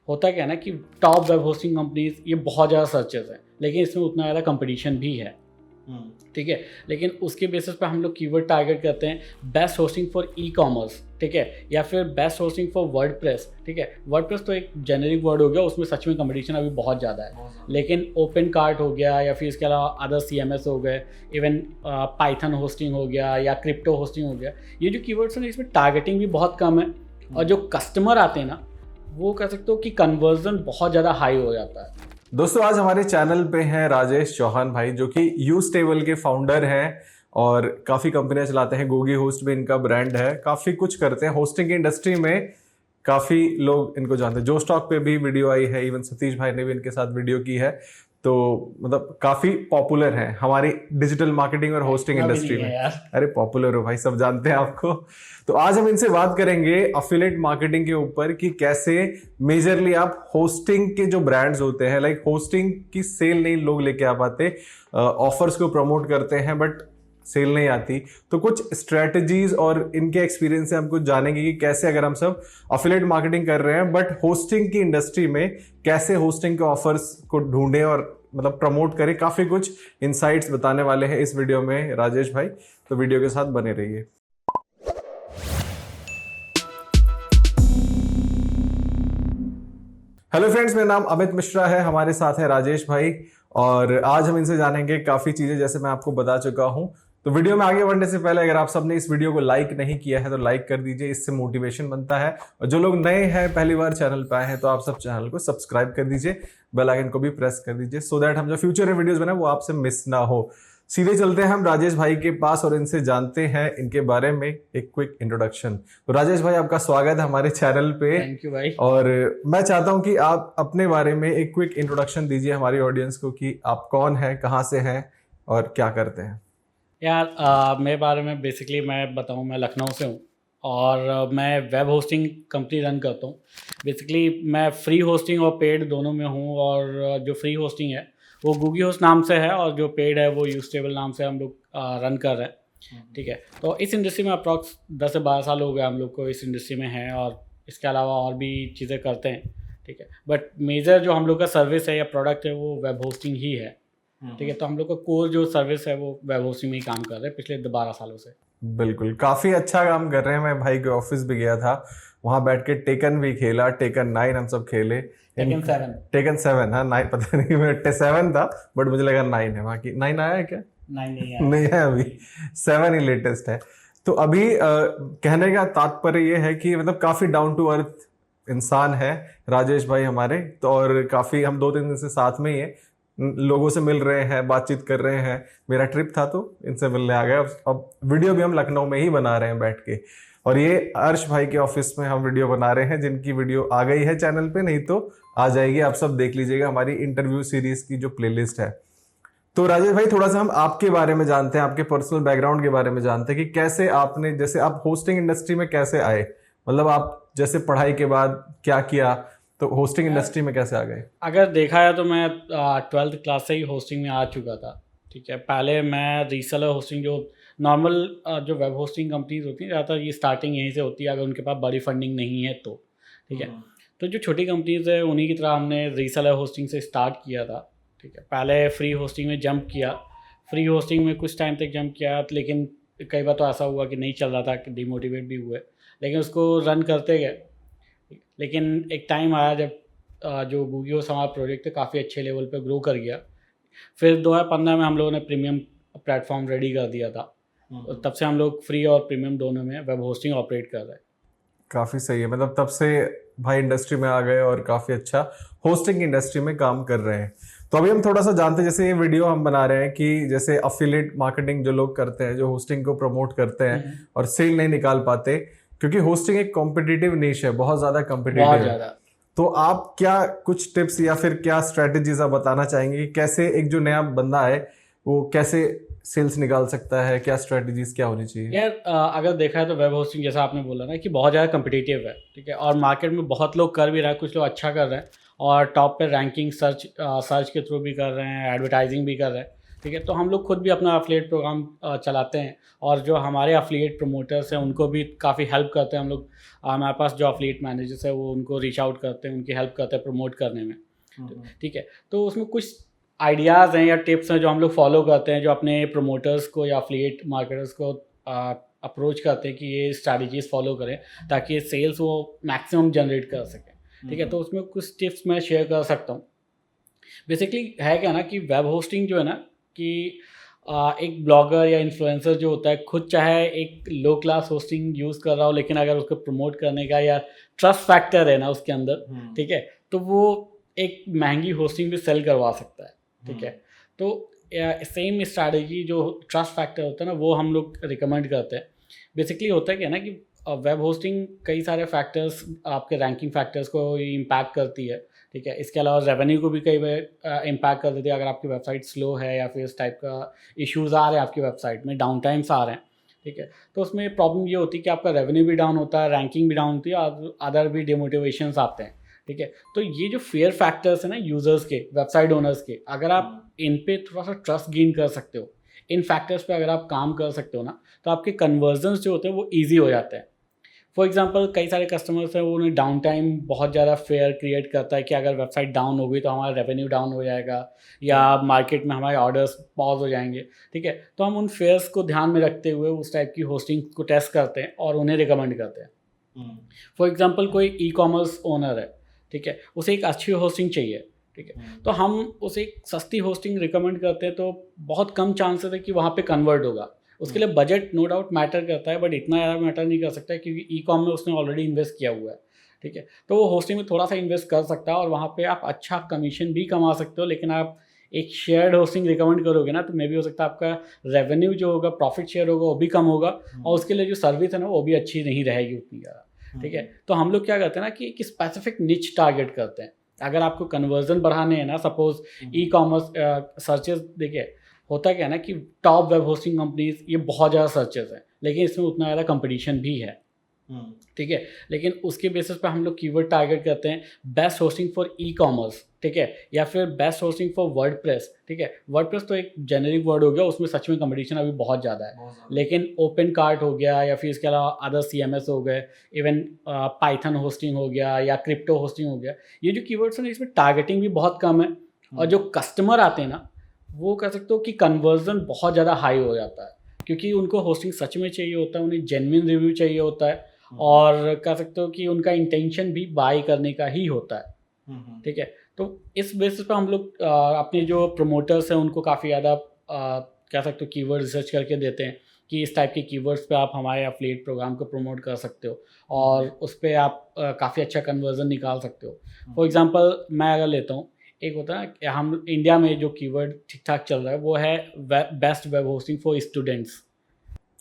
होता क्या है ना कि टॉप वेब होस्टिंग कंपनीज ये बहुत ज़्यादा सर्चेस हैं, लेकिन इसमें उतना ज़्यादा कंपटीशन भी है, ठीक है। लेकिन उसके बेसिस पे हम लोग कीवर्ड टारगेट करते हैं, best hosting for e commerce, ठीक है, या फिर बेस्ट होस्टिंग फॉर वर्डप्रेस, ठीक है। वर्डप्रेस तो एक जेनेरिक वर्ड हो गया, उसमें सच में कंपटीशन अभी बहुत ज़्यादा है, लेकिन ओपन कार्ट हो गया या फिर इसके अलावा अदर CMS हो गए, इवन पाइथन होस्टिंग हो गया या क्रिप्टो होस्टिंग हो गया, ये जो कीवर्ड्स हैं इसमें टारगेटिंग भी बहुत कम है, और जो कस्टमर आते हैं ना वो कह सकते हो कि कन्वर्जन बहुत ज़्यादा हाई हो जाता है। दोस्तों आज हमारे चैनल पे हैं राजेश चौहान भाई, जो कि यूस्टेबल के फाउंडर हैं और काफ़ी कंपनियां चलाते हैं। गूगी होस्ट में इनका ब्रांड है, काफ़ी कुछ करते हैं होस्टिंग की इंडस्ट्री में, काफ़ी लोग इनको जानते हैं। जो स्टॉक पे भी वीडियो आई है, इवन सतीश भाई ने भी इनके साथ वीडियो की है, तो मतलब काफ़ी पॉपुलर है हमारी डिजिटल मार्केटिंग और होस्टिंग इंडस्ट्री में। अरे पॉपुलर हो भाई, सब जानते हैं आपको। तो आज हम इनसे बात करेंगे अफिलिएट मार्केटिंग के ऊपर कि कैसे मेजरली आप होस्टिंग के जो ब्रांड्स होते हैं, लाइक होस्टिंग की सेल नहीं लोग लेके आ पाते, ऑफर्स को प्रमोट करते हैं बट सेल नहीं आती, तो कुछ स्ट्रेटजीज और इनके एक्सपीरियंस से हम कुछ जानेंगे कि कैसे अगर हम सब अफिलिएट मार्केटिंग कर रहे हैं बट होस्टिंग की इंडस्ट्री में कैसे होस्टिंग के ऑफर्स को ढूंढें और मतलब प्रमोट करें। काफी कुछ इनसाइट्स बताने वाले हैं इस वीडियो में राजेश भाई, तो वीडियो के साथ बने रहिए। हेलो फ्रेंड्स, मेरा नाम अमित मिश्रा है, हमारे साथ है राजेश भाई और आज हम इनसे जानेंगे काफी चीजें जैसे मैं आपको बता चुका हूं। तो वीडियो में आगे बढ़ने से पहले अगर आप सबने इस वीडियो को लाइक नहीं किया है तो लाइक कर दीजिए, इससे मोटिवेशन बनता है। और जो लोग नए हैं, पहली बार चैनल पे आए हैं, तो आप सब चैनल को सब्सक्राइब कर दीजिए, बेल आइकन को भी प्रेस कर दीजिए, सो दैट हम जो फ्यूचर में वीडियोस बनाए वो आपसे मिस ना हो। सीधे चलते हैं हम राजेश भाई के पास और इनसे जानते हैं इनके बारे में एक क्विक इंट्रोडक्शन। तो राजेश भाई, आपका स्वागत है हमारे चैनल पे। थैंक यू भाई। और मैं चाहता हूं कि आप अपने बारे में एक क्विक इंट्रोडक्शन दीजिए हमारी ऑडियंस को कि आप कौन हैं, कहां से हैं और क्या करते हैं। यार मेरे बारे में बेसिकली मैं बताऊं, मैं लखनऊ से हूं और मैं वेब होस्टिंग कंपनी रन करता हूं। बेसिकली मैं फ्री होस्टिंग और पेड दोनों में हूं, और जो फ्री होस्टिंग है वो गूगी होस्ट नाम से है और जो पेड है वो यूस्टेबल नाम से हम लोग रन कर रहे हैं, ठीक है। तो इस इंडस्ट्री में अप्रॉक्स 10 से 12 साल हो गए हम लोग को इस इंडस्ट्री में हैं, और इसके अलावा और भी चीज़ें करते हैं, ठीक है। बट मेजर जो हम लोग का सर्विस है या प्रोडक्ट है वो वेब होस्टिंग ही है, ठीक है। तो हम लोग का कोर जो सर्विस है वो वेब होस्टिंग में ही काम कर रहे हैं पिछले 12 सालों से। बिल्कुल, काफी अच्छा काम कर रहे हैं। मैं भाई के ऑफिस भी गया था, वहां बैठ के टेकन भी खेला, टेकन 9 हम सब खेले। टेकन 7, हाँ 9 पता नहीं, मैं 7 था बट मुझे लगा 9 है। वहां की 9 आया है क्या? 9 नहीं है, अभी 7 ही लेटेस्ट है। तो अभी कहने का तात्पर्य ये है कि मतलब काफी डाउन टू अर्थ इंसान है राजेश भाई हमारे, तो और काफी हम 2-3 दिन से साथ में ही है, लोगों से मिल रहे हैं, बातचीत कर रहे हैं। मेरा ट्रिप था तो इनसे मिलने आ गया। अब वीडियो भी हम लखनऊ में ही बना रहे हैं बैठ के, और ये अर्श भाई के ऑफिस में हम वीडियो बना रहे हैं, जिनकी वीडियो आ गई है चैनल पे, नहीं तो आ जाएगी। आप सब देख लीजिएगा हमारी इंटरव्यू सीरीज की जो प्लेलिस्ट है। तो राजेश भाई, थोड़ा सा हम आपके बारे में जानते हैं, आपके पर्सनल बैकग्राउंड के बारे में जानते हैं कि कैसे आपने, जैसे आप होस्टिंग इंडस्ट्री में कैसे आए, मतलब आप जैसे पढ़ाई के बाद क्या किया, तो होस्टिंग इंडस्ट्री में कैसे आ गए? अगर देखा है तो मैं 12th क्लास से ही होस्टिंग में आ चुका था, ठीक है। पहले मैं रीसेलर होस्टिंग, जो नॉर्मल जो वेब होस्टिंग कंपनीज होती हैं ज़्यादातर ये स्टार्टिंग यहीं से होती है, अगर उनके पास बड़ी फंडिंग नहीं है तो, ठीक है। तो जो छोटी कंपनीज है उन्हीं की तरह हमने रीसेलर होस्टिंग से स्टार्ट किया था, ठीक है। पहले फ्री होस्टिंग में जंप किया, फ्री होस्टिंग में कुछ टाइम तक जंप किया, लेकिन कई बार तो ऐसा हुआ कि नहीं चल रहा था, कि डिमोटिवेट भी हुए, लेकिन उसको रन करते गए। लेकिन एक टाइम आया जब जो गूगी होस्ट हमारा प्रोजेक्ट है काफ़ी अच्छे लेवल पे ग्रो कर गया। फिर 2015 में हम लोगों ने प्रीमियम प्लेटफॉर्म रेडी कर दिया था, और तब से हम लोग फ्री और प्रीमियम दोनों में वेब होस्टिंग ऑपरेट कर रहे हैं। काफी सही है, मतलब तब से भाई इंडस्ट्री में आ गए और काफी अच्छा होस्टिंग इंडस्ट्री में काम कर रहे हैं। तो अभी हम थोड़ा सा जानते हैं, जैसे ये वीडियो हम बना रहे हैं कि जैसे अफिलिएट मार्केटिंग जो लोग करते हैं, जो होस्टिंग को प्रमोट करते हैं और सेल नहीं निकाल पाते, क्योंकि होस्टिंग एक कॉम्पिटिटिव निश है, बहुत ज्यादा कॉम्पिटिटिव है। तो आप क्या कुछ टिप्स या फिर क्या स्ट्रेटेजीज आप बताना चाहेंगे कि कैसे एक जो नया बंदा है वो कैसे सेल्स निकाल सकता है, क्या स्ट्रेटेजीज क्या होनी चाहिए? यार अगर देखा है तो वेब होस्टिंग जैसा आपने बोला ना कि बहुत ज़्यादा कम्पिटिटिव है, ठीक है, और मार्केट में बहुत लोग कर भी रहे हैं, कुछ लोग अच्छा कर रहे हैं और टॉप पे रैंकिंग सर्च के थ्रू भी कर रहे हैं, एडवर्टाइजिंग भी कर रहे हैं। ठीक है। तो हम लोग खुद भी अपना अफिलिएट प्रोग्राम चलाते हैं, और जो हमारे अफिलिएट प्रमोटर्स हैं उनको भी काफ़ी हेल्प करते हैं हम लोग। हमारे पास जो अफिलिएट मैनेजर्स है वो उनको रीच आउट करते हैं, उनकी हेल्प करते हैं प्रमोट करने में। ठीक है। तो उसमें कुछ आइडियाज़ हैं या टिप्स हैं जो हम लोग फॉलो करते हैं, जो अपने प्रमोटर्स को या अफिलिएट मार्केटर्स को अप्रोच करते हैं कि ये स्ट्रैटेजीज फॉलो करें ताकि सेल्स वो मैक्सिमम जनरेट कर सकें। ठीक है। तो उसमें कुछ टिप्स मैं शेयर कर सकता हूँ। बेसिकली है क्या ना कि वेब होस्टिंग जो है ना कि एक ब्लॉगर या इन्फ्लुएंसर जो होता है खुद चाहे एक लो क्लास होस्टिंग यूज़ कर रहा हो, लेकिन अगर उसको प्रमोट करने का या ट्रस्ट फैक्टर है ना उसके अंदर, ठीक है, तो वो एक महंगी होस्टिंग भी सेल करवा सकता है। ठीक है। तो सेम स्ट्रैटेजी जो ट्रस्ट फैक्टर होता है ना वो हम लोग रिकमेंड करते हैं। बेसिकली होता है क्या ना कि वेब होस्टिंग कई सारे फैक्टर्स, आपके रैंकिंग फैक्टर्स को इम्पैक्ट करती है। ठीक है। इसके अलावा रेवेन्यू को भी कई बार इम्पैक्ट कर देती है। अगर आपकी वेबसाइट स्लो है या फिर इस टाइप का इश्यूज़ आ रहे हैं आपकी वेबसाइट में, डाउन टाइम्स आ रहे हैं, ठीक है, तो उसमें प्रॉब्लम ये होती है कि आपका रेवेन्यू भी डाउन होता है, रैंकिंग भी डाउन होती है, और अदर भी डिमोटिवेशंस आते हैं। ठीक है। तो ये जो फेयर फैक्टर्स हैं ना यूज़र्स के, वेबसाइट ओनर्स के, अगर आप इन पे थोड़ा सा ट्रस्ट गेन कर सकते हो, इन फैक्टर्स पे अगर आप काम कर सकते हो ना, तो आपके कन्वर्जन्स जो होते हैं वो ईजी हो जाते हैं। फॉर एग्जांपल कई सारे कस्टमर्स हैं, वो उन्हें डाउन टाइम बहुत ज़्यादा फेयर क्रिएट करता है कि अगर वेबसाइट डाउन हो गई तो हमारा रेवेन्यू डाउन हो जाएगा या मार्केट में हमारे ऑर्डर्स पॉज हो जाएंगे। ठीक है। तो हम उन फेयर्स को ध्यान में रखते हुए उस टाइप की होस्टिंग को टेस्ट करते हैं और उन्हें रिकमेंड करते हैं। फॉर एग्जाम्पल कोई ई कॉमर्स ओनर है, ठीक है, उसे एक अच्छी होस्टिंग चाहिए। ठीक है। तो हम उसे एक सस्ती होस्टिंग रिकमेंड करते हैं, तो बहुत कम चांसेस है कि वहाँ पे कन्वर्ट होगा। उसके लिए बजट नो डाउट मैटर करता है, बट इतना ज़्यादा मैटर नहीं कर सकता क्योंकि ई कॉम में उसने ऑलरेडी इन्वेस्ट किया हुआ है। ठीक है। तो वो होस्टिंग में थोड़ा सा इन्वेस्ट कर सकता है और वहाँ पे आप अच्छा कमीशन भी कमा सकते हो। लेकिन आप एक शेयर्ड होस्टिंग रिकमेंड करोगे ना, तो मे भी हो सकता है आपका रेवेन्यू जो होगा, प्रॉफिट शेयर होगा, वो भी कम होगा, और उसके लिए जो सर्विस है ना वो भी अच्छी नहीं रहेगी उतनी ज़्यादा। ठीक है। तो हम लोग क्या करते हैं ना कि एक स्पेसिफिक निच टारगेट करते हैं। अगर आपको कन्वर्जन बढ़ाने हैं ना, सपोज ई कॉमर्स सर्चेस, देखिए होता क्या है ना कि टॉप वेब होस्टिंग कंपनीज ये बहुत ज़्यादा सर्चेस हैं, लेकिन इसमें उतना ज़्यादा कंपटीशन भी है। ठीक है। लेकिन उसके बेसिस पे हम लोग कीवर्ड टारगेट करते हैं, best hosting for e commerce, ठीक है, या फिर बेस्ट होस्टिंग फॉर वर्डप्रेस। ठीक है। वर्डप्रेस तो एक जेनेरिक वर्ड हो गया, उसमें सच में कंपटीशन अभी बहुत ज़्यादा है, लेकिन ओपन कार्ट हो गया या फिर इसके अलावा अदर CMS हो गए, इवन पाइथन होस्टिंग हो गया या क्रिप्टो होस्टिंग हो गया, ये जो कीवर्ड्स हैं इसमें टारगेटिंग भी बहुत कम है, और जो कस्टमर आते हैं ना वो कह सकते हो कि कन्वर्जन बहुत ज़्यादा हाई हो जाता है, क्योंकि उनको होस्टिंग सच में चाहिए होता है, उन्हें जेन्युइन रिव्यू चाहिए होता है, और कह सकते हो कि उनका इंटेंशन भी बाई करने का ही होता है। ठीक है। तो इस बेसिस पर हम लोग अपने जो प्रमोटर्स हैं उनको काफ़ी ज़्यादा कह सकते हो कीवर्ड रिसर्च करके देते हैं कि इस टाइप के कीवर्ड्स पे आप हमारे एफिलिएट प्रोग्राम को प्रमोट कर सकते हो और उस पर आप काफ़ी अच्छा कन्वर्जन निकाल सकते हो। फॉर एग्जांपल मैं अगर लेता हूँ, एक होता है ना कि हम इंडिया में जो कीवर्ड ठीक ठाक चल रहा है वो है best web hosting for students.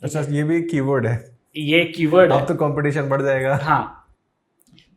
अच्छा, ये भी कीवर्ड है? ये कीवर्ड है। अब तो कंपटीशन बढ़ जाएगा। हाँ।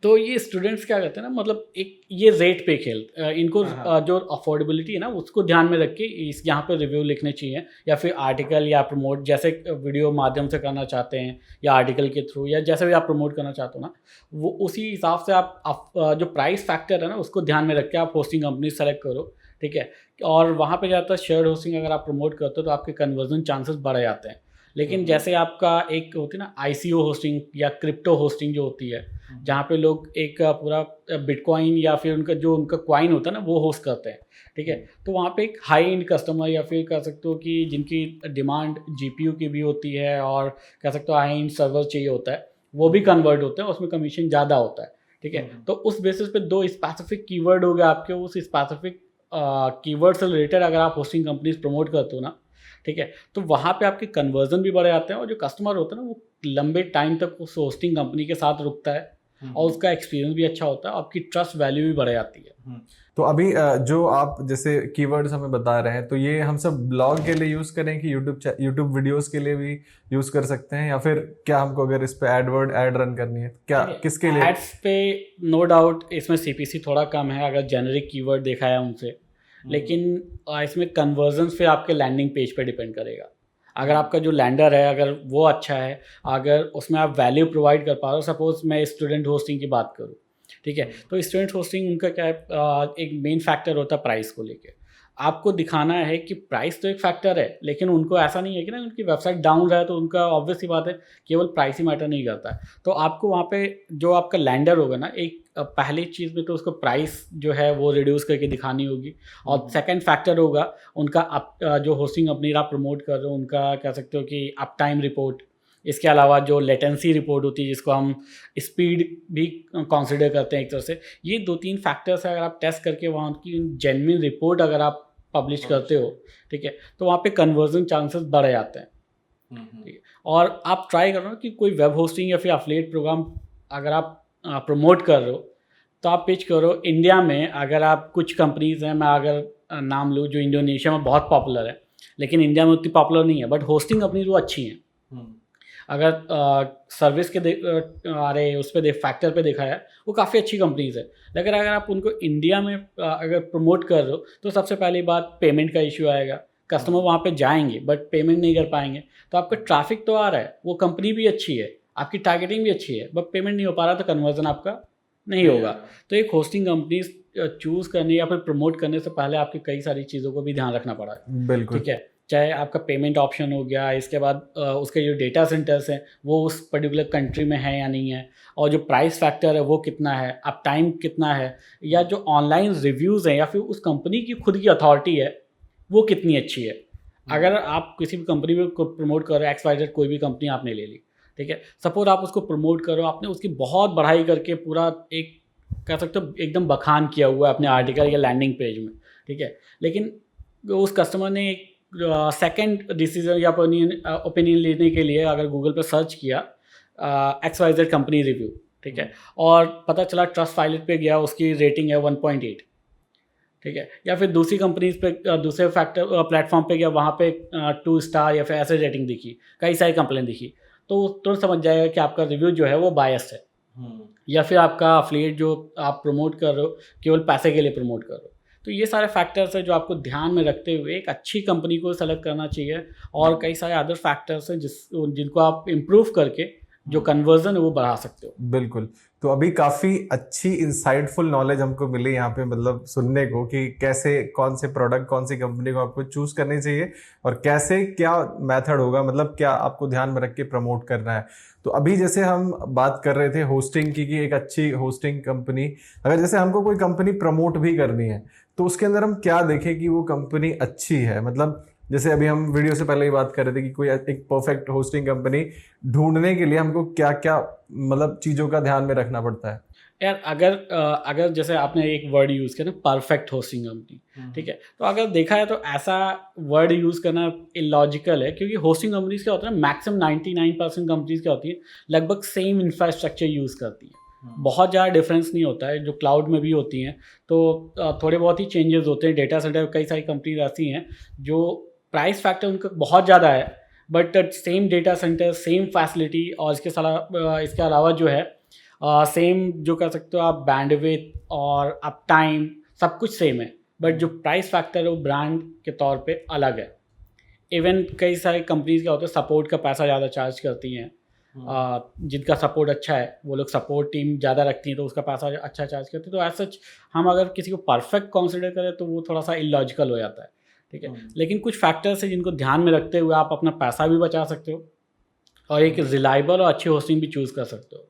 तो ये स्टूडेंट्स क्या करते हैं ना, मतलब एक ये रेट पे खेल, इनको जो अफोर्डेबिलिटी है ना उसको ध्यान में रख के इस यहाँ पे रिव्यू लिखने चाहिए, या फिर आर्टिकल या प्रमोट जैसे वीडियो माध्यम से करना चाहते हैं या आर्टिकल के थ्रू या जैसे भी आप प्रमोट करना चाहते हो ना, वो उसी हिसाब से आप जो प्राइस फैक्टर है ना उसको ध्यान में रख के आप होस्टिंग कंपनी सेलेक्ट करो। ठीक है। और वहाँ पे ज़्यादातर शेयर्ड होस्टिंग अगर आप प्रमोट करते हो तो आपके कन्वर्जन चांसेस बढ़ जाते हैं। लेकिन जैसे आपका एक होती है ना ICO होस्टिंग या क्रिप्टो होस्टिंग जो होती है, जहाँ पे लोग एक पूरा बिटकॉइन या फिर उनका कॉइन होता है ना वो होस्ट करते हैं। ठीक है। तो वहाँ पे एक हाई एंड कस्टमर या फिर कह सकते हो कि जिनकी डिमांड GPU की भी होती है और कह सकते हो हाई एंड सर्वर चाहिए होता है, वो भी कन्वर्ट होते हैं, उसमें कमीशन ज़्यादा होता है। ठीक है। तो उस बेसिस पे दो स्पेसिफिक कीवर्ड हो गए आपके, उस स्पेसिफिक कीवर्ड से रिलेटेड अगर आप होस्टिंग कंपनीज प्रमोट करते हो ना, ठीक है, तो वहाँ पे आपके कन्वर्जन भी बढ़ जाते हैं और जो कस्टमर होता है ना वो लंबे टाइम तक उस होस्टिंग कंपनी के साथ रुकता है और उसका एक्सपीरियंस भी अच्छा होता है, आपकी ट्रस्ट वैल्यू भी बढ़ जाती है। तो अभी जो आप जैसे कीवर्ड्स हमें बता रहे हैं, तो ये हम सब ब्लॉग के लिए यूज़ करें कि यूट्यूब वीडियोस के लिए भी यूज़ कर सकते हैं, या फिर क्या हमको अगर इस पे एड रन करनी है क्या किसके लिए? एड्स पे नो डाउट इसमें CPC थोड़ा कम है अगर जेनरिक कीवर्ड देखा है उनसे, लेकिन इसमें कन्वर्जन फिर आपके लैंडिंग पेज पे डिपेंड करेगा। अगर आपका जो लैंडर है अगर वो अच्छा है, अगर उसमें आप वैल्यू प्रोवाइड कर पा रहे हो, सपोज मैं स्टूडेंट होस्टिंग की बात करूँ, ठीक है, तो स्टूडेंट होस्टिंग उनका क्या है, एक मेन फैक्टर होता है प्राइस को लेके। आपको दिखाना है कि प्राइस तो एक फैक्टर है, लेकिन उनको ऐसा नहीं है कि ना उनकी वेबसाइट डाउन रहा है तो उनका ऑब्वियस सी बात है केवल प्राइस ही मैटर नहीं करता है। तो आपको वहाँ पे जो आपका लैंडर होगा ना, एक पहली चीज़ में तो उसको प्राइस जो है वो रिड्यूस करके दिखानी होगी, और सेकंड फैक्टर होगा उनका जो होस्टिंग कंपनी आप प्रमोट कर रहे हो उनका कह सकते हो कि अप टाइम रिपोर्ट। इसके अलावा जो लेटेंसी रिपोर्ट होती है जिसको हम स्पीड भी कंसिडर करते हैं एक तरह से, ये 2-3 फैक्टर्स है। अगर आप टेस्ट करके वहाँ की जेन्युइन रिपोर्ट अगर आप पब्लिश करते हो, ठीक है, तो वहाँ पे कन्वर्जन चांसेस बढ़ जाते हैं। ठीक है, और आप ट्राई करो कि कोई वेब होस्टिंग या फिर एफिलिएट प्रोग्राम अगर आप प्रमोट कर रहे हो तो आप पिच करो इंडिया में। अगर आप कुछ कंपनीज हैं, मैं अगर नाम लूँ जो इंडोनेशिया में बहुत पॉपुलर है लेकिन इंडिया में उतनी पॉपुलर नहीं है, बट होस्टिंग कंपनीज वो अच्छी हैं। अगर सर्विस के उस पर फैक्टर पे देखा है वो काफ़ी अच्छी कंपनीज है, लेकिन अगर आप उनको इंडिया में अगर प्रमोट कर रहे हो तो सबसे पहली बात पेमेंट का इशू आएगा। कस्टमर वहाँ पे जाएंगे बट पेमेंट नहीं कर पाएंगे, तो आपका ट्रैफिक तो आ रहा है, वो कंपनी भी अच्छी है, आपकी टारगेटिंग भी अच्छी है, बट पेमेंट नहीं हो पा रहा तो कन्वर्जन आपका नहीं होगा। तो एक होस्टिंग कंपनी चूज़ करने या फिर प्रमोट करने से पहले आपकी कई सारी चीज़ों को भी ध्यान रखना पड़ा है। बिल्कुल। ठीक है, चाहे आपका पेमेंट ऑप्शन हो गया, इसके बाद उसके जो डेटा सेंटर्स हैं वो उस पर्टिकुलर कंट्री में है या नहीं है, और जो प्राइस फैक्टर है वो कितना है, अप टाइम कितना है, या जो ऑनलाइन रिव्यूज़ हैं या फिर उस कंपनी की खुद की अथॉरिटी है वो कितनी अच्छी है। अगर आप किसी भी कंपनी में प्रमोट कर रहे हो, XYZ कोई भी कंपनी आपने ले ली, ठीक है, सपोज आप उसको प्रमोट करो, आपने उसकी बहुत बढ़ाई करके पूरा एक कह सकते हो एकदम बखान किया हुआ है अपने आर्टिकल या लैंडिंग पेज में, ठीक है, लेकिन उस कस्टमर ने एक सेकंड डिसीजन या ओपिनियन लेने के लिए अगर गूगल पर सर्च किया XYZ कंपनी रिव्यू, ठीक है, और पता चला ट्रस्ट पायलट पे गया, उसकी रेटिंग है 1.8, ठीक है, या फिर दूसरी कंपनीज पे दूसरे फैक्टर प्लेटफॉर्म पे गया, वहाँ पे 2 स्टार या फिर ऐसे रेटिंग दिखी, कई सारी कंप्लेन दिखी, तो तुरंत समझ जाएगा कि आपका रिव्यू जो है वो बायस्ड है, या फिर आपका अफिलिएट जो आप प्रमोट कर रहे हो केवल पैसे के लिए प्रमोट कर रहे हो। तो ये सारे फैक्टर्स हैं जो आपको ध्यान में रखते हुए एक अच्छी कंपनी को सेलेक्ट करना चाहिए, और कई सारे अदर फैक्टर्स हैं जिनको आप इम्प्रूव करके जो कन्वर्जन है वो बढ़ा सकते हो। बिल्कुल। तो अभी काफ़ी अच्छी इंसाइटफुल नॉलेज हमको मिली यहाँ पे, मतलब सुनने को कि कैसे कौन से प्रोडक्ट कौन सी कंपनी को आपको चूज़ करनी चाहिए और कैसे क्या मेथड होगा, मतलब क्या आपको ध्यान में रख के प्रमोट करना है। तो अभी जैसे हम बात कर रहे थे होस्टिंग की कि एक अच्छी होस्टिंग कंपनी, अगर जैसे हमको कोई कंपनी प्रमोट भी करनी है तो उसके अंदर हम क्या देखें कि वो कंपनी अच्छी है। मतलब जैसे अभी हम वीडियो से पहले ही बात कर रहे थे कि कोई एक परफेक्ट होस्टिंग कंपनी ढूंढने के लिए हमको क्या क्या मतलब चीज़ों का ध्यान में रखना पड़ता है। यार अगर जैसे आपने एक वर्ड यूज़ किया ना, परफेक्ट होस्टिंग कंपनी, ठीक है, तो अगर देखा है तो ऐसा वर्ड यूज़ करना इलॉजिकल है, क्योंकि होस्टिंग कंपनीज क्या होता है, मैक्सिमम 99% कंपनीज क्या होती है लगभग सेम इंफ्रास्ट्रक्चर यूज़ करती है, बहुत ज़्यादा डिफरेंस नहीं होता है। जो क्लाउड में भी होती हैं तो थोड़े बहुत ही चेंजेस होते हैं। डेटा सेंटर कई सारी कंपनीज ऐसी हैं जो प्राइस फैक्टर उनका बहुत ज़्यादा है, but same data centre, same facility, और इसके अलावा जो है सेम जो कह सकते हो आप बैंडविड्थ और अप टाइम सब कुछ सेम है, बट जो प्राइस फैक्टर है वो ब्रांड के तौर पे अलग है। इवन कई सारी कंपनीज क्या होता है सपोर्ट का पैसा ज़्यादा चार्ज करती हैं, जिनका सपोर्ट अच्छा है वो लोग सपोर्ट टीम ज़्यादा रखती हैं तो उसका पैसा अच्छा चार्ज करते हैं। तो एज सच हम अगर किसी को परफेक्ट कंसिडर करें तो वो थोड़ा सा इलॉजिकल हो जाता है, ठीक है, लेकिन कुछ फैक्टर्स हैं जिनको ध्यान में रखते हुए आप अपना पैसा भी बचा सकते हो और एक रिलायबल और अच्छी होस्टिंग भी चूज़ कर सकते हो।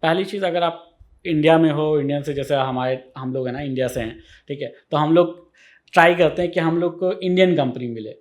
पहली चीज़, अगर आप इंडिया में हो, इंडियन से जैसे हम लोग हैं ना, इंडिया से हैं, ठीक है, तो हम लोग ट्राई करते हैं कि हम लोग को इंडियन कंपनी मिले,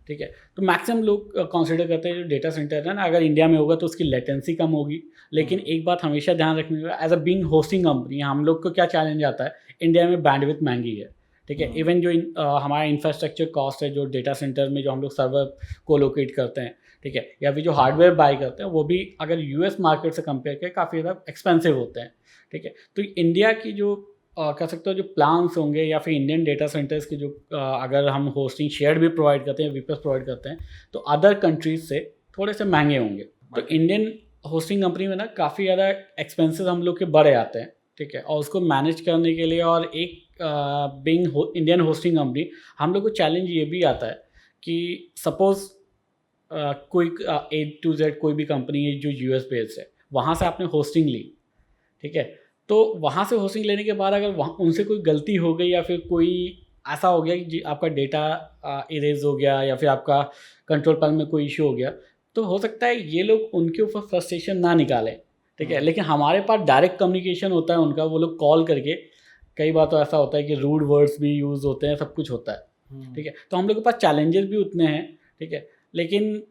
ठीक है, तो मैक्सिमम लोग कंसिडर करते हैं जो डेटा सेंटर है ना, अगर इंडिया में होगा तो उसकी लेटेंसी कम होगी। लेकिन एक बात हमेशा ध्यान रखनी होगा, as a being hosting company हम लोग को क्या चैलेंज आता है, इंडिया में बैंडविड्थ महंगी है, ठीक है, इवन जो हमारा इंफ्रास्ट्रक्चर कॉस्ट है, जो डेटा सेंटर में जो हम लोग सर्वर को लोकेट करते हैं, ठीक है, या फिर जो हार्डवेयर बाय करते हैं वो भी अगर यूएस मार्केट से कंपेयर करें काफ़ी ज़्यादा एक्सपेंसिव होते हैं, ठीक है। तो इंडिया की जो कह सकते हो जो प्लान्स होंगे या फिर इंडियन डेटा सेंटर्स के जो अगर हम होस्टिंग शेयर भी प्रोवाइड करते हैं, वीपीएस प्रोवाइड करते हैं, तो अदर कंट्रीज से थोड़े से महंगे होंगे। तो इंडियन होस्टिंग कंपनी में ना काफ़ी ज़्यादा एक्सपेंसेस हम लोग के बढ़ जाते हैं, ठीक है, और उसको मैनेज करने के लिए और एक बीइंग इंडियन होस्टिंग कंपनी हम लोग को चैलेंज ये भी आता है कि सपोज़ कोई A to Z कोई भी कंपनी है जो यूएस बेस्ड है, वहाँ से आपने होस्टिंग ली, ठीक है, तो वहाँ से होस्टिंग लेने के बाद अगर वहाँ उनसे कोई गलती हो गई या फिर कोई ऐसा हो गया कि आपका डेटा इरेज हो गया या फिर आपका कंट्रोल पैनल में कोई इशू हो गया, तो हो सकता है ये लोग उनके ऊपर फ्रस्ट्रेशन ना निकालें, ठीक है, लेकिन हमारे पास डायरेक्ट कम्युनिकेशन होता है उनका, वो लोग कॉल करके, कई बार तो ऐसा होता है कि रूड वर्ड्स भी यूज़ होते हैं, सब कुछ होता है, ठीक है, तो हम लोग के पास चैलेंजेस भी उतने हैं, ठीक है, लेकिन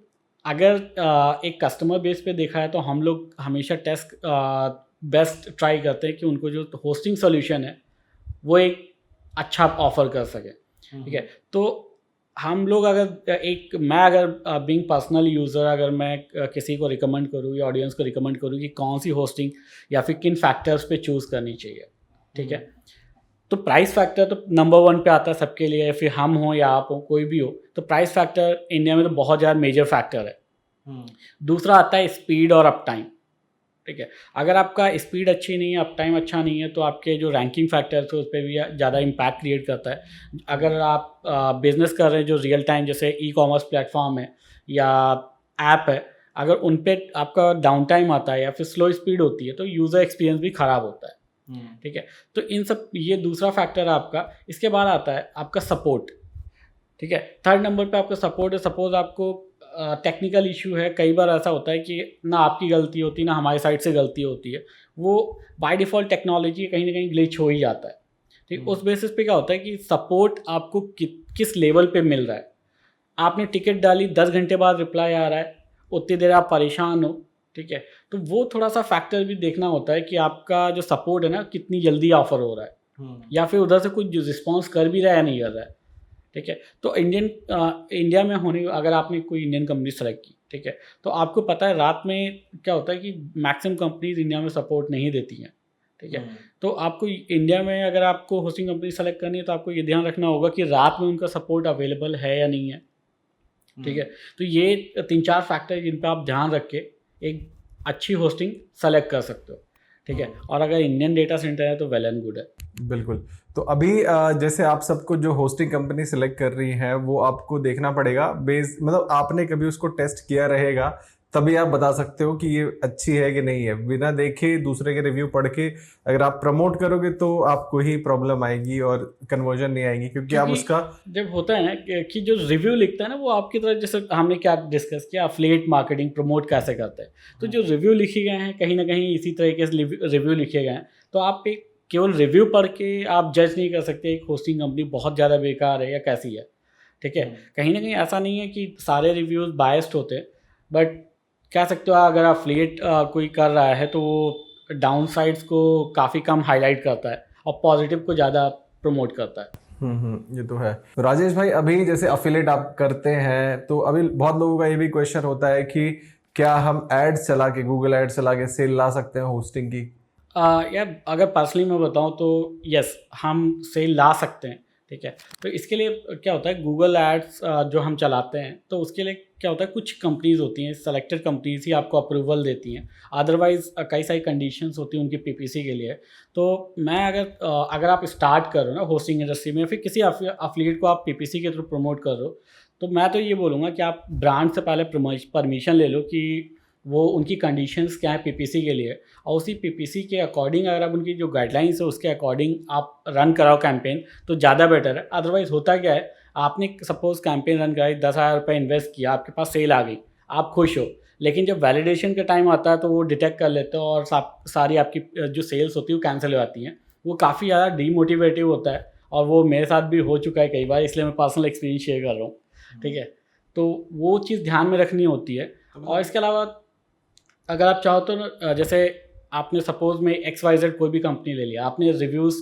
अगर एक कस्टमर बेस पे देखा है तो हम लोग हमेशा बेस्ट ट्राई करते हैं कि उनको जो होस्टिंग सोल्यूशन है वो एक अच्छा ऑफर कर सके, ठीक है, तो हम लोग अगर बीइंग पर्सनल यूज़र, अगर मैं किसी को रिकमेंड करूँ या ऑडियंस को रिकमेंड करूँ कि कौन सी होस्टिंग या फिर किन फैक्टर्स पे चूज़ करनी चाहिए, ठीक है, तो प्राइस फैक्टर तो नंबर 1 पे आता है सबके लिए, फिर हम हो या आप हो, कोई भी हो, तो प्राइस फैक्टर इंडिया में तो बहुत ज़्यादा मेजर फैक्टर है। दूसरा आता है स्पीड और अप टाइम, ठीक है, अगर आपका स्पीड अच्छी नहीं है, अप टाइम अच्छा नहीं है, तो आपके जो रैंकिंग फैक्टर्स है उस पर भी ज़्यादा इम्पैक्ट क्रिएट करता है। अगर आप बिजनेस कर रहे हैं जो रियल टाइम जैसे ई कॉमर्स प्लेटफॉर्म है या ऐप है, अगर उन पर आपका डाउन टाइम आता है या फिर स्लो स्पीड होती है तो यूज़र एक्सपीरियंस भी ख़राब होता है, ठीक है, तो इन सब, ये दूसरा फैक्टर है आपका। इसके बाद आता है आपका सपोर्ट, ठीक है, थर्ड नंबर पे आपका सपोर्ट है। सपोज आपको टेक्निकल इशू है, कई बार ऐसा होता है कि ना आपकी गलती होती ना हमारी साइड से गलती होती है, वो बाय डिफ़ॉल्ट टेक्नोलॉजी कहीं ना कहीं ग्लिच हो ही जाता है, ठीक, उस बेसिस पे क्या होता है कि सपोर्ट आपको किस लेवल पे मिल रहा है। आपने टिकट डाली, 10 घंटे बाद रिप्लाई आ रहा है, उतनी देर आप परेशान हो, ठीक है, तो वो थोड़ा सा फैक्टर भी देखना होता है कि आपका जो सपोर्ट है ना कितनी जल्दी ऑफर हो रहा है, या फिर उधर से कुछ रिस्पॉन्स कर भी रहा है या नहीं कर रहा है, ठीक है, तो इंडिया में होने, अगर आपने कोई इंडियन कंपनी सेलेक्ट की, ठीक है, तो आपको पता है रात में क्या होता है कि मैक्सिमम कंपनीज इंडिया में सपोर्ट नहीं देती हैं, ठीक है, तो आपको इंडिया में अगर आपको होस्टिंग कंपनी सेलेक्ट करनी है तो आपको ये ध्यान रखना होगा कि रात में उनका सपोर्ट अवेलेबल है या नहीं है, ठीक है, तो ये 3-4 फैक्टर जिन पर आप ध्यान रख के एक अच्छी होस्टिंग सेलेक्ट कर सकते हो, ठीक है, और अगर इंडियन डेटा सेंटर है तो वेल एंड गुड है। बिल्कुल। तो अभी जैसे आप सबको जो होस्टिंग कंपनी सेलेक्ट कर रही है वो आपको देखना पड़ेगा, मतलब आपने कभी उसको टेस्ट किया रहेगा, तभी आप बता सकते हो कि ये अच्छी है कि नहीं है। बिना देखे दूसरे के रिव्यू पढ़ के अगर आप प्रमोट करोगे तो आपको ही प्रॉब्लम आएगी और कन्वर्जन नहीं आएगी, क्योंकि आप उसका जब होता है ना कि जो रिव्यू लिखता है ना वो आपकी तरह, जैसे हमने क्या डिस्कस किया, एफिलिएट मार्केटिंग प्रमोट कैसे करते हैं, तो जो रिव्यू लिखे गए हैं कहीं ना कहीं इसी तरीके से रिव्यू लिखे गए हैं, तो आप एक केवल रिव्यू पढ़ के आप जज नहीं कर सकते एक होस्टिंग कंपनी बहुत ज़्यादा बेकार है या कैसी है, ठीक है, कहीं ना कहीं ऐसा नहीं है कि सारे रिव्यूज़ बायस्ड होते हैं, बट कह सकते हो अगर एफिलिएट कोई कर रहा है तो वो डाउन साइड्स को काफ़ी कम हाईलाइट करता है और पॉजिटिव को ज़्यादा प्रमोट करता है। ये तो है। तो राजेश भाई, अभी जैसे अफिलिएट आप करते हैं तो अभी बहुत लोगों का ये भी क्वेश्चन होता है कि क्या हम एड्स चला के, गूगल एड्स चला के सेल ला सकते हैं होस्टिंग की? यार अगर पर्सनली मैं बताऊं तो यस, हम सेल ला सकते हैं, ठीक है, तो इसके लिए क्या होता है, गूगल एड्स जो हम चलाते हैं तो उसके लिए क्या होता है, कुछ कंपनीज होती हैं, सेलेक्टेड कंपनीज ही आपको अप्रूवल देती हैं, अदरवाइज कई सारी कंडीशंस होती हैं उनकी पीपीसी के लिए। तो मैं अगर आप स्टार्ट कर रहे हो ना होस्टिंग इंडस्ट्री में, फिर किसी एफिलिएट को आप पीपीसी के थ्रू प्रमोट कर रहे हो, तो मैं तो ये बोलूँगा कि आप ब्रांड से पहले परमिशन ले लो कि वो उनकी कंडीशंस क्या है पीपीसी के लिए, और उसी पीपीसी के अकॉर्डिंग अगर आप उनकी जो गाइडलाइंस है उसके अकॉर्डिंग आप रन कराओ कैंपेन तो ज़्यादा बेटर है। अदरवाइज़ होता क्या है, आपने सपोज कैंपेन रन कराई, 10,000 रुपये इन्वेस्ट किया, आपके पास सेल आ गई, आप खुश हो, लेकिन जब वैलिडेशन का टाइम आता है तो वो डिटेक्ट कर लेते हो और सारी आपकी जो सेल्स होती है वो कैंसिल हो जाती हैं। वो काफ़ी ज़्यादा डीमोटिवेटिव होता है और वो मेरे साथ भी हो चुका है कई बार, इसलिए मैं पर्सनल एक्सपीरियंस शेयर कर रहा हूँ, ठीक है, तो वो चीज़ ध्यान में रखनी होती है। और इसके अलावा अगर आप चाहो तो जैसे आपने सपोज में XYZ कोई भी कंपनी ले लिया, आपने रिव्यूज़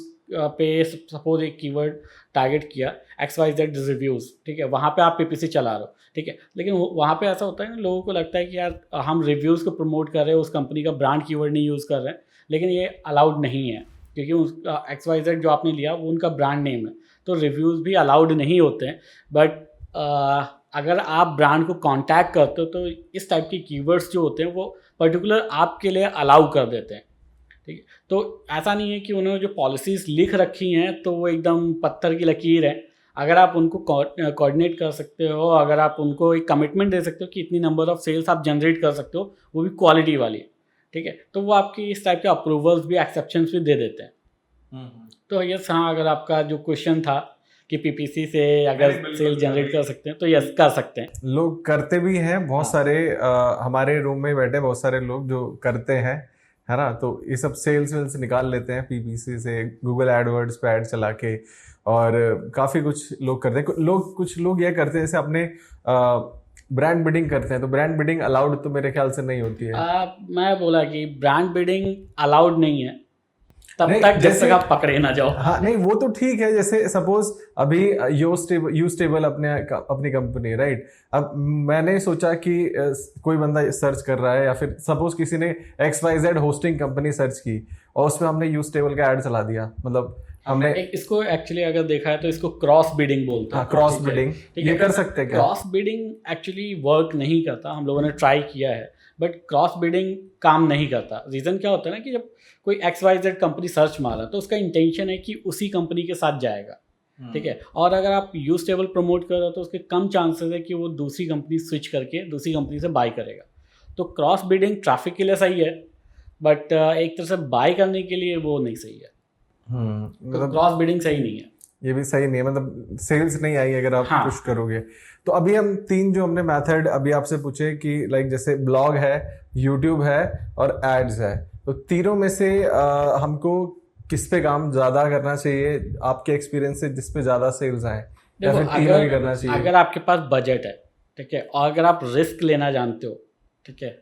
पे सपोज एक कीवर्ड टारगेट किया XYZ रिव्यूज़, ठीक है, वहाँ पे आप पीपीसी चला रहे हो, ठीक है, लेकिन वहाँ पे ऐसा होता है ना, लोगों को लगता है कि यार हम रिव्यूज़ को प्रमोट कर रहे हैं, उस कंपनी का ब्रांड कीवर्ड नहीं यूज़ कर रहे हैं, लेकिन ये अलाउड नहीं है, क्योंकि उस XYZ जो आपने लिया वो उनका ब्रांड नेम है, तो रिव्यूज़ भी अलाउड नहीं होते हैं। बट अगर आप ब्रांड को कॉन्टैक्ट करते हो तो इस टाइप की कीवर्ड्स जो होते हैं वो पर्टिकुलर आपके लिए अलाउ कर देते हैं, ठीक है, तो ऐसा नहीं है कि उन्होंने जो पॉलिसीज़ लिख रखी हैं तो वो एकदम पत्थर की लकीर है। अगर आप उनको कोऑर्डिनेट कर सकते हो, अगर आप उनको एक कमिटमेंट दे सकते हो कि इतनी नंबर ऑफ़ सेल्स आप जनरेट कर सकते हो, वो भी क्वालिटी वाली, ठीक है, तो वो आपकी इस टाइप के अप्रूवल्स भी, एक्सेप्शंस भी दे देते हैं। तो यस हाँ, अगर आपका जो क्वेश्चन था कि पीपीसी से अगर सेल जनरेट कर सकते हैं तो यस कर सकते हैं। लोग करते भी हैं बहुत सारे, हमारे रूम में बैठे बहुत सारे लोग जो करते हैं, है ना। तो ये सब सेल्स वेल्स निकाल लेते हैं पीपीसी से, गूगल एडवर्ड्स पे ऐड चला के, और काफ़ी कुछ लोग करते हैं। कुछ लोग ये करते हैं जैसे अपने ब्रांड बिल्डिंग करते हैं, तो ब्रांड बिल्डिंग अलाउड तो मेरे ख्याल से नहीं होती है। मैं बोला कि ब्रांड बिल्डिंग अलाउड नहीं है तब नहीं, तक जब जैसे- तक आप पकड़े ना जाओ। हाँ नहीं, वो तो ठीक है। जैसे सपोज अभी यू स्टेबल अपनी कंपनी, राइट। अब मैंने सोचा कि कोई बंदा सर्च कर रहा है, या फिर सपोज किसी ने XYZ होस्टिंग कंपनी सर्च की और उसमें हमने यू स्टेबल का ऐड चला दिया, मतलब हमने इसको एक्चुअली अगर देखा है तो इसको क्रॉस बिडिंग बोलते हैं। क्रॉस बिडिंग ठीक ये है, कर सकते हैं क्या? क्रॉस बिडिंग एक्चुअली वर्क नहीं करता, हम लोगों ने ट्राई किया है बट क्रॉस बिडिंग काम नहीं करता। रीज़न क्या होता है ना कि जब कोई XYZ कंपनी सर्च मारा तो उसका इंटेंशन है कि उसी कंपनी के साथ जाएगा, ठीक है। और अगर आप यू स्टेबल प्रमोट कर रहे हो तो उसके कम चांसेस है कि वो दूसरी कंपनी स्विच करके दूसरी कंपनी से बाय करेगा। तो क्रॉस बिडिंग ट्रैफिक के लिए सही है बट एक तरह से बाय करने के लिए वो नहीं सही है। तो मतलब क्रॉस बिडिंग सही नहीं है। ये भी सही नहीं है, मतलब सेल्स नहीं आई अगर आप हाँ। पुश करोगे। तो अभी हम 3 जो हमने मेथड अभी आपसे पूछे कि लाइक जैसे ब्लॉग है, यूट्यूब है और एड्स है, तो तीनों में से हमको किस पे काम ज्यादा करना चाहिए आपके एक्सपीरियंस से, जिस पे ज्यादा सेल्स आए, या देखो, फिर तीनों ही करना चाहिए? अगर आपके पास बजट है, ठीक है, और अगर आप रिस्क लेना जानते हो, ठीक है,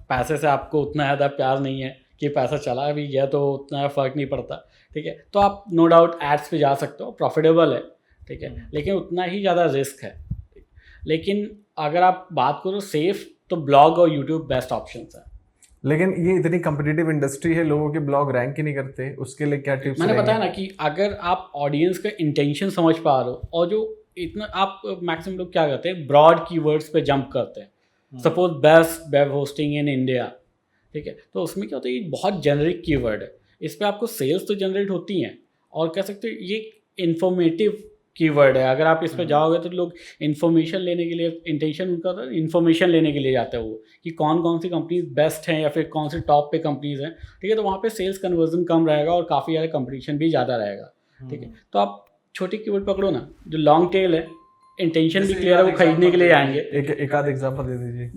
पैसे से आपको उतना ज़्यादा प्यार नहीं है कि पैसा चला भी गया तो उतना फ़र्क नहीं पड़ता, ठीक है, तो आप नो डाउट एड्स पे जा सकते हो, प्रॉफिटेबल है, ठीक है, लेकिन उतना ही ज़्यादा रिस्क है। लेकिन अगर आप बात करो सेफ, तो ब्लॉग और यूट्यूब बेस्ट ऑप्शन है। लेकिन ये इतनी कम्पिटिटिव इंडस्ट्री है, लोगों के ब्लॉग रैंक ही नहीं करते, उसके लिए क्या टिप्स? मैंने बताया ना कि अगर आप ऑडियंस का इंटेंशन समझ पा रहे हो, और जो इतना आप मैक्सिमम लोग क्या करते हैं, ब्रॉड कीवर्ड्स पे जंप करते हैं। Suppose best web hosting in India, ठीक है, तो उसमें क्या होता है, ये बहुत जेनरिक कीवर्ड है, इस पर आपको सेल्स तो जनरेट होती हैं, और कह सकते हो ये इन्फॉर्मेटिव कीवर्ड है। अगर आप इस पर जाओगे तो लोग इन्फॉर्मेशन लेने के लिए, इंटेंशन उनका होता है इन्फॉर्मेशन लेने के लिए जाते हैं वो, कि कौन कौन सी कंपनीज बेस्ट हैं या फिर कौन सी टॉप पे कंपनीज हैं, ठीक है, तो वहाँ पे सेल्स कन्वर्जन कम रहेगा और काफ़ी ज़्यादा कंपटीशन भी ज़्यादा रहेगा, ठीक है। तो आप छोटी कीवर्ड पकड़ो ना, जो लॉन्ग टेल है, इंटेंशन भी क्लियर है, वो खरीदने के लिए आएंगे। एक आध एग्जांपल दे दीजिए।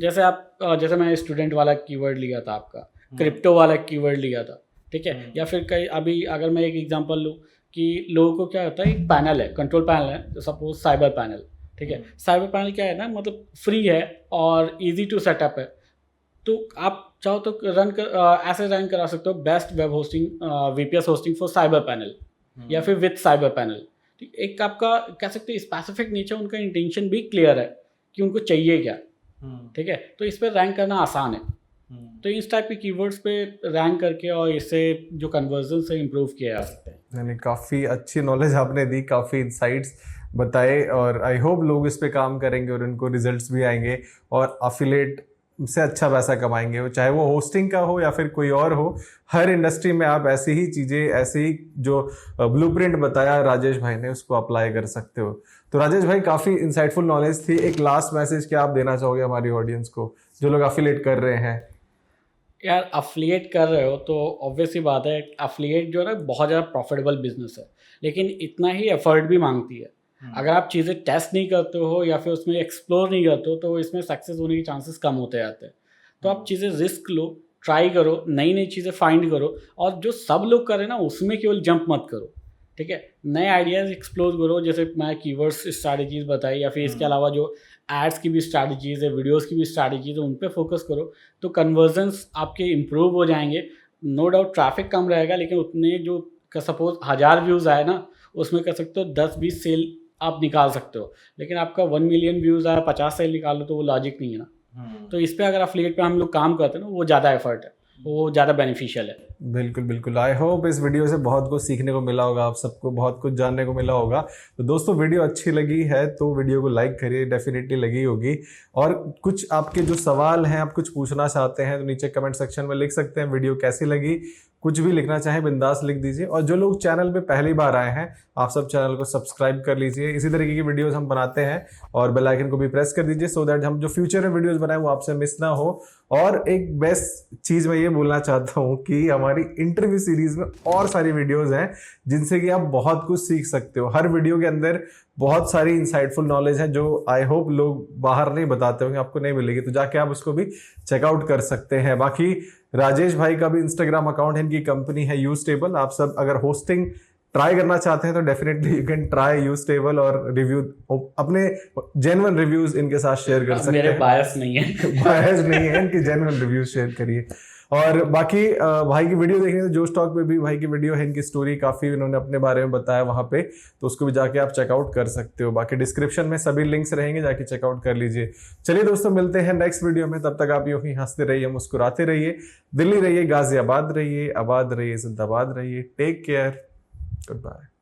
जैसे मैं स्टूडेंट वाला कीवर्ड लिया था, आपका क्रिप्टो वाला कीवर्ड लिया था, ठीक है, या फिर कई अभी अगर मैं एक एग्जांपल लूँ कि लोगों को क्या होता है, एक पैनल है, कंट्रोल पैनल है, तो सपोज साइबर पैनल, ठीक है, साइबर पैनल क्या है ना, मतलब फ्री है और इजी टू सेटअप है, तो आप चाहो तो ऐसे रन करा सकते हो, best web hosting VPS hosting for cyber panel, या फिर विथ साइबर पैनल, ठीक। एक आपका कह सकते हो स्पेसिफिक नेचर, उनका इंटेंशन भी क्लियर है कि उनको चाहिए क्या, ठीक है, तो इस पर रैंक करना आसान है। तो इस टाइप के कीवर्ड्स पे रैंक करके और इससे जो कन्वर्जन से इम्प्रूव किया जा सकता है। यानी काफ़ी अच्छी नॉलेज आपने दी, काफ़ी इंसाइट्स बताए, और आई होप लोग इस पे काम करेंगे और उनको रिजल्ट्स भी आएंगे और अफिलिएट से अच्छा पैसा कमाएंगे, वो चाहे वो होस्टिंग का हो या फिर कोई और हो। हर इंडस्ट्री में आप ऐसी ही चीज़ें, ऐसे ही जो ब्लूप्रिंट बताया राजेश भाई ने, उसको अप्लाई कर सकते हो। तो राजेश भाई, काफ़ी इंसाइटफुल नॉलेज थी। एक लास्ट मैसेज क्या आप देना चाहोगे हमारी ऑडियंस को, जो लोग अफिलिएट कर रहे हैं? यार, अफिलिएट कर रहे हो तो ऑब्वियस ही बात है, अफिलिएट जो है ना बहुत ज़्यादा प्रॉफिटेबल बिजनेस है, लेकिन इतना ही एफर्ट भी मांगती है। अगर आप चीज़ें टेस्ट नहीं करते हो या फिर उसमें एक्सप्लोर नहीं करते हो तो इसमें सक्सेस होने के चांसेस कम होते जाते हैं। तो आप चीज़ें रिस्क लो, ट्राई करो, नई नई चीज़ें फाइंड करो, और जो सब लोग करें ना उसमें केवल जंप मत करो, ठीक है। नए आइडियाज़ एक्सप्लोर करो, जैसे मैं कीवर्ड्स स्ट्रैटेजीज बताई, या फिर इसके अलावा जो एड्स की भी स्ट्रैटेजीज़ है, वीडियोस की भी स्ट्रैटेजीज़ है, उन पे फोकस करो, तो कन्वर्जन्स आपके इम्प्रूव हो जाएंगे। नो डाउट ट्रैफिक कम रहेगा, लेकिन उतने जो सपोज 1000 व्यूज़ आए ना, उसमें कर सकते हो 10-20 सेल आप निकाल सकते हो, लेकिन आपका 1 मिलियन व्यूज़ आया 50 सेल निकाल लो, तो वो लॉजिक नहीं है ना। तो इस पे अगर अफिलिएट पे हम लोग काम करते हैं ना, वो ज़्यादा एफर्ट है, वो ज़्यादा बेनिफिशियल है। बिल्कुल बिल्कुल। आई होप इस वीडियो से बहुत कुछ सीखने को मिला होगा, आप सबको बहुत कुछ जानने को मिला होगा। तो दोस्तों, वीडियो अच्छी लगी है तो वीडियो को लाइक करिए, डेफिनेटली लगी होगी। और कुछ आपके जो सवाल हैं, आप कुछ पूछना चाहते हैं तो नीचे कमेंट सेक्शन में लिख सकते हैं। वीडियो कैसी लगी कुछ भी लिखना चाहे बिंदास लिख दीजिए। और जो लोग चैनल पे पहली बार आए हैं, आप सब चैनल को सब्सक्राइब कर लीजिए। इसी तरीके की वीडियोस हम बनाते हैं और बेल आइकन को भी प्रेस कर दीजिए, सो दैट हम जो फ्यूचर में वीडियोस बनाए वो आपसे मिस ना हो। और एक बेस्ट चीज मैं ये बोलना चाहता हूँ कि हमारी इंटरव्यू सीरीज में और सारी वीडियोस हैं जिनसे कि आप बहुत कुछ सीख सकते हो। हर वीडियो के अंदर बहुत सारी इंसाइटफुल नॉलेज है जो आई होप लोग बाहर नहीं बताते होंगे, आपको नहीं मिलेगी, तो जाके आप उसको भी चेकआउट कर सकते हैं। बाकी राजेश भाई का भी इंस्टाग्राम अकाउंट है, इनकी कंपनी है यूस्टेबल। आप सब अगर होस्टिंग ट्राई करना चाहते हैं तो डेफिनेटली यू कैन ट्राई यूस्टेबल और रिव्यू, अपने जेन्युइन रिव्यूज इनके साथ शेयर कर सकते हैं। मेरे बायस नहीं है बायस नहीं है, इनके जेन्युइन रिव्यूज शेयर करिए। और बाकी भाई की वीडियो देखने तो जोश टॉक पे भी भाई की वीडियो है, इनकी स्टोरी काफी इन्होंने अपने बारे में बताया वहां पे, तो उसको भी जाके आप चेकआउट कर सकते हो। बाकी डिस्क्रिप्शन में सभी लिंक्स रहेंगे, जाके चेकआउट कर लीजिए। चलिए दोस्तों, मिलते हैं नेक्स्ट वीडियो में, तब तक आप यूं ही हंसते रहिए, मुस्कुराते रहिए, दिल्ली रहिए, गाजियाबाद रहिए, आबाद रहिए, जिंदाबाद रहिए। Take care, good bye.